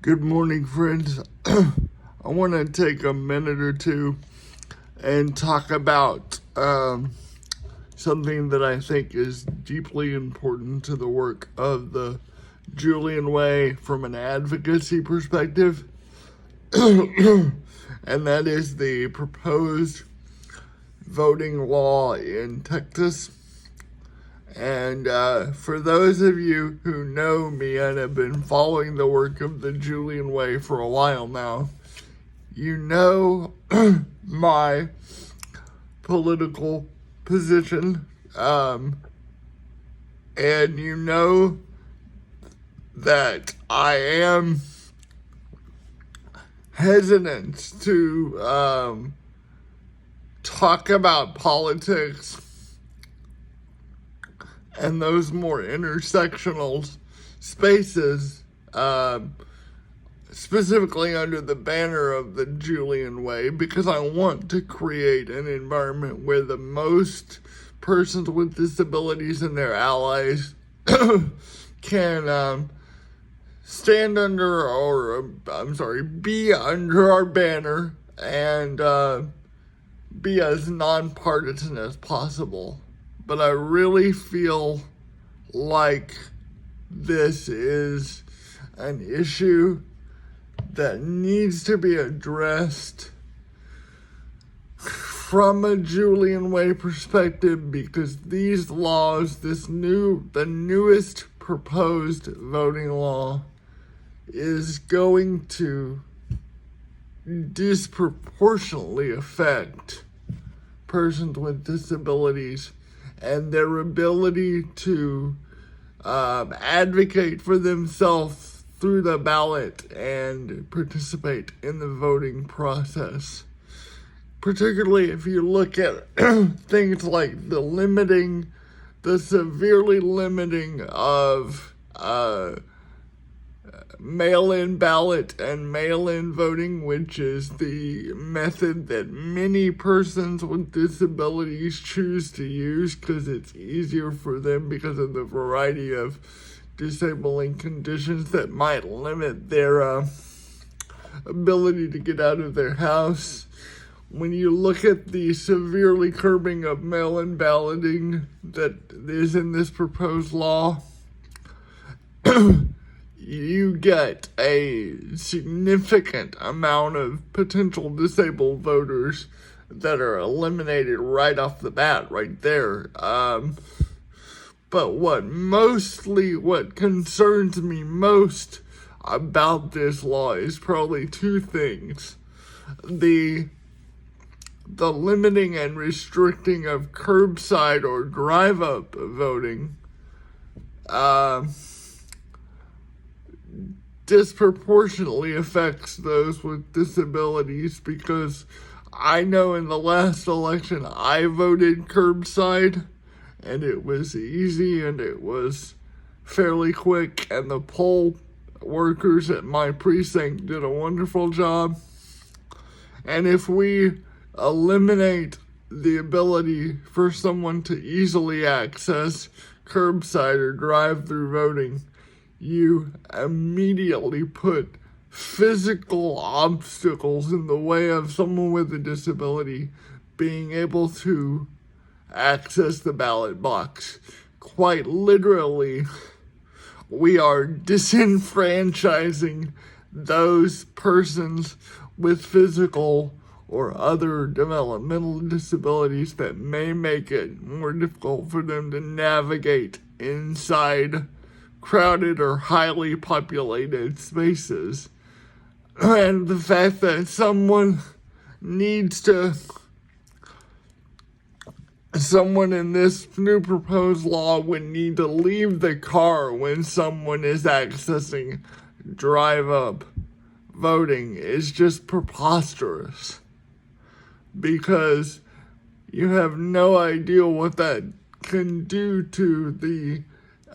Good morning, friends. I want to take a minute or two and talk about something that I think is deeply important to the work of the Julian Way from an advocacy perspective, and that is the proposed voting law in Texas. And for those of you who know me and have been following the work of the Julian Way for a while now, you know my political position, and you know that I am hesitant to talk about politics and those more intersectional spaces, specifically under the banner of the Julian Way, because I want to create an environment where the most persons with disabilities and their allies can stand under, be under our banner and be as nonpartisan as possible. But I really feel like this is an issue that needs to be addressed from a Julian Way perspective, because these laws, the newest proposed voting law, is going to disproportionately affect persons with disabilities and their ability to advocate for themselves through the ballot and participate in the voting process. Particularly if you look at things like the severely limiting of mail-in ballot and mail-in voting, which is the method that many persons with disabilities choose to use because it's easier for them because of the variety of disabling conditions that might limit their ability to get out of their house. When you look at the severely curbing of mail-in balloting that is in this proposed law, you get a significant amount of potential disabled voters that are eliminated right off the bat, right there. But what concerns me most about this law is probably two things. The limiting and restricting of curbside or drive-up voting, disproportionately affects those with disabilities, because I know in the last election I voted curbside and it was easy and it was fairly quick, and the poll workers at my precinct did a wonderful job. And if we eliminate the ability for someone to easily access curbside or drive-through voting, you immediately put physical obstacles in the way of someone with a disability being able to access the ballot box. Quite literally, we are disenfranchising those persons with physical or other developmental disabilities that may make it more difficult for them to navigate inside crowded or highly populated spaces. And the fact that someone in this new proposed law would need to leave the car when someone is accessing drive-up voting is just preposterous, because you have no idea what that can do to the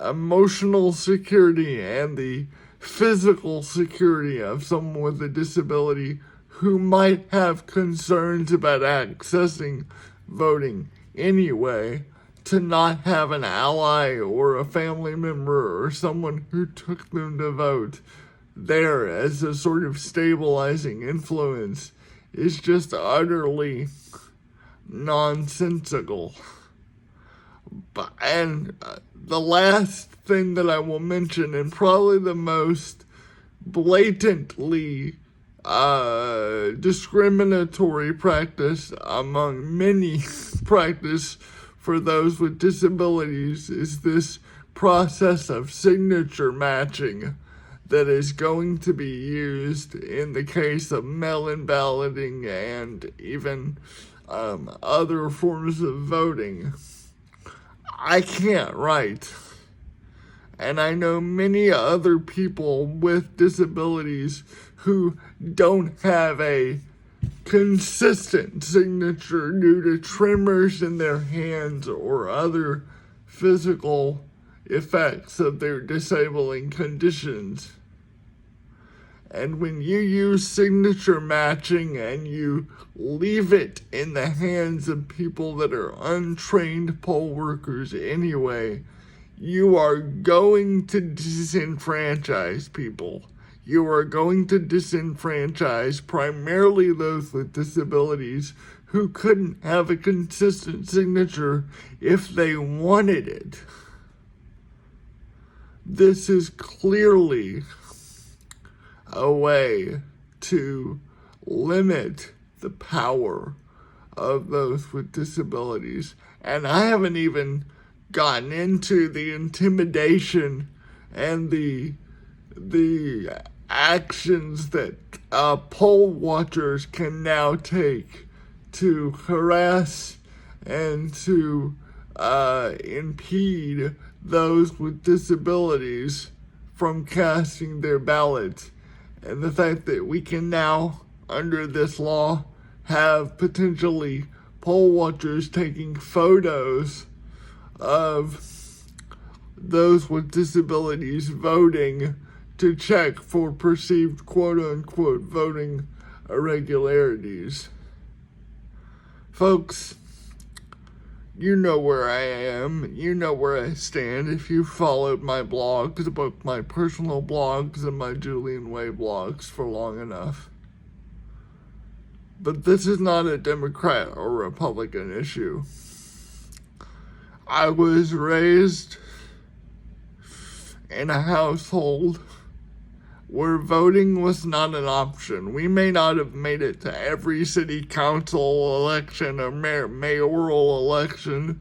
emotional security and the physical security of someone with a disability who might have concerns about accessing voting anyway, to not have an ally or a family member or someone who took them to vote there as a sort of stabilizing influence is just utterly nonsensical. And the last thing that I will mention, and probably the most blatantly discriminatory practice among many practice for those with disabilities, is this process of signature matching that is going to be used in the case of mail-in balloting and even other forms of voting. I can't write, and I know many other people with disabilities who don't have a consistent signature due to tremors in their hands or other physical effects of their disabling conditions. And when you use signature matching and you leave it in the hands of people that are untrained poll workers anyway, you are going to disenfranchise people. You are going to disenfranchise primarily those with disabilities who couldn't have a consistent signature if they wanted it. This is clearly a way to limit the power of those with disabilities. And I haven't even gotten into the intimidation and the actions that poll watchers can now take to harass and to impede those with disabilities from casting their ballots. And the fact that we can now, under this law, have potentially poll watchers taking photos of those with disabilities voting to check for perceived quote-unquote voting irregularities. Folks, you know where I am. You know where I stand if you followed my blogs, both my personal blogs and my Julian Way blogs for long enough. But this is not a Democrat or Republican issue. I was raised in a household where voting was not an option. We may not have made it to every city council election or mayoral election,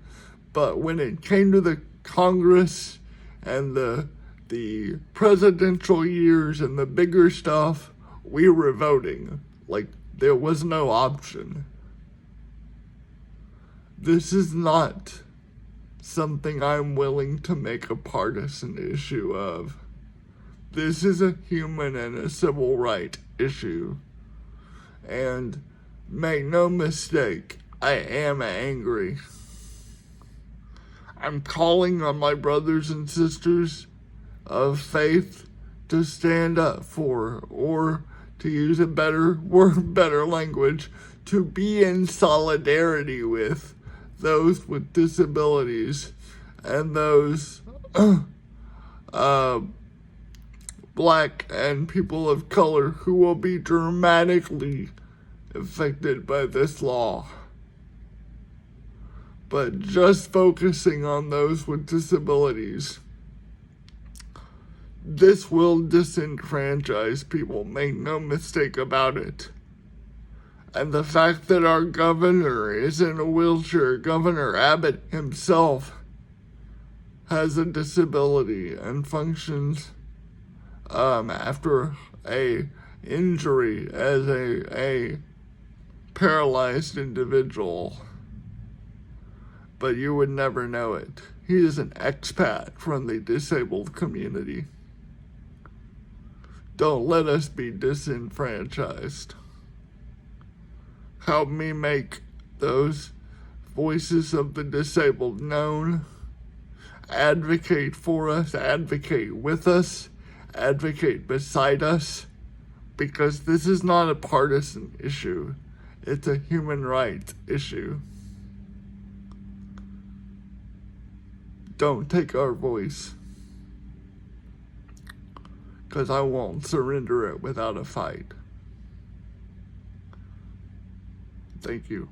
but when it came to the Congress and the presidential years and the bigger stuff, we were voting. Like, there was no option. This is not something I'm willing to make a partisan issue of. This is a human and a civil right issue. And make no mistake, I am angry. I'm calling on my brothers and sisters of faith to stand up for, or to use a better word, better language, to be in solidarity with those with disabilities and those Black and people of color who will be dramatically affected by this law. But just focusing on those with disabilities, this will disenfranchise people, make no mistake about it. And the fact that our governor is in a wheelchair, Governor Abbott himself has a disability and functions after a injury as a paralyzed individual. But you would never know it. He is an expat from the disabled community. Don't let us be disenfranchised. Help me make those voices of the disabled known. Advocate for us, advocate with us, advocate beside us, because this is not a partisan issue. It's a human rights issue. Don't take our voice. because I won't surrender it without a fight. Thank you.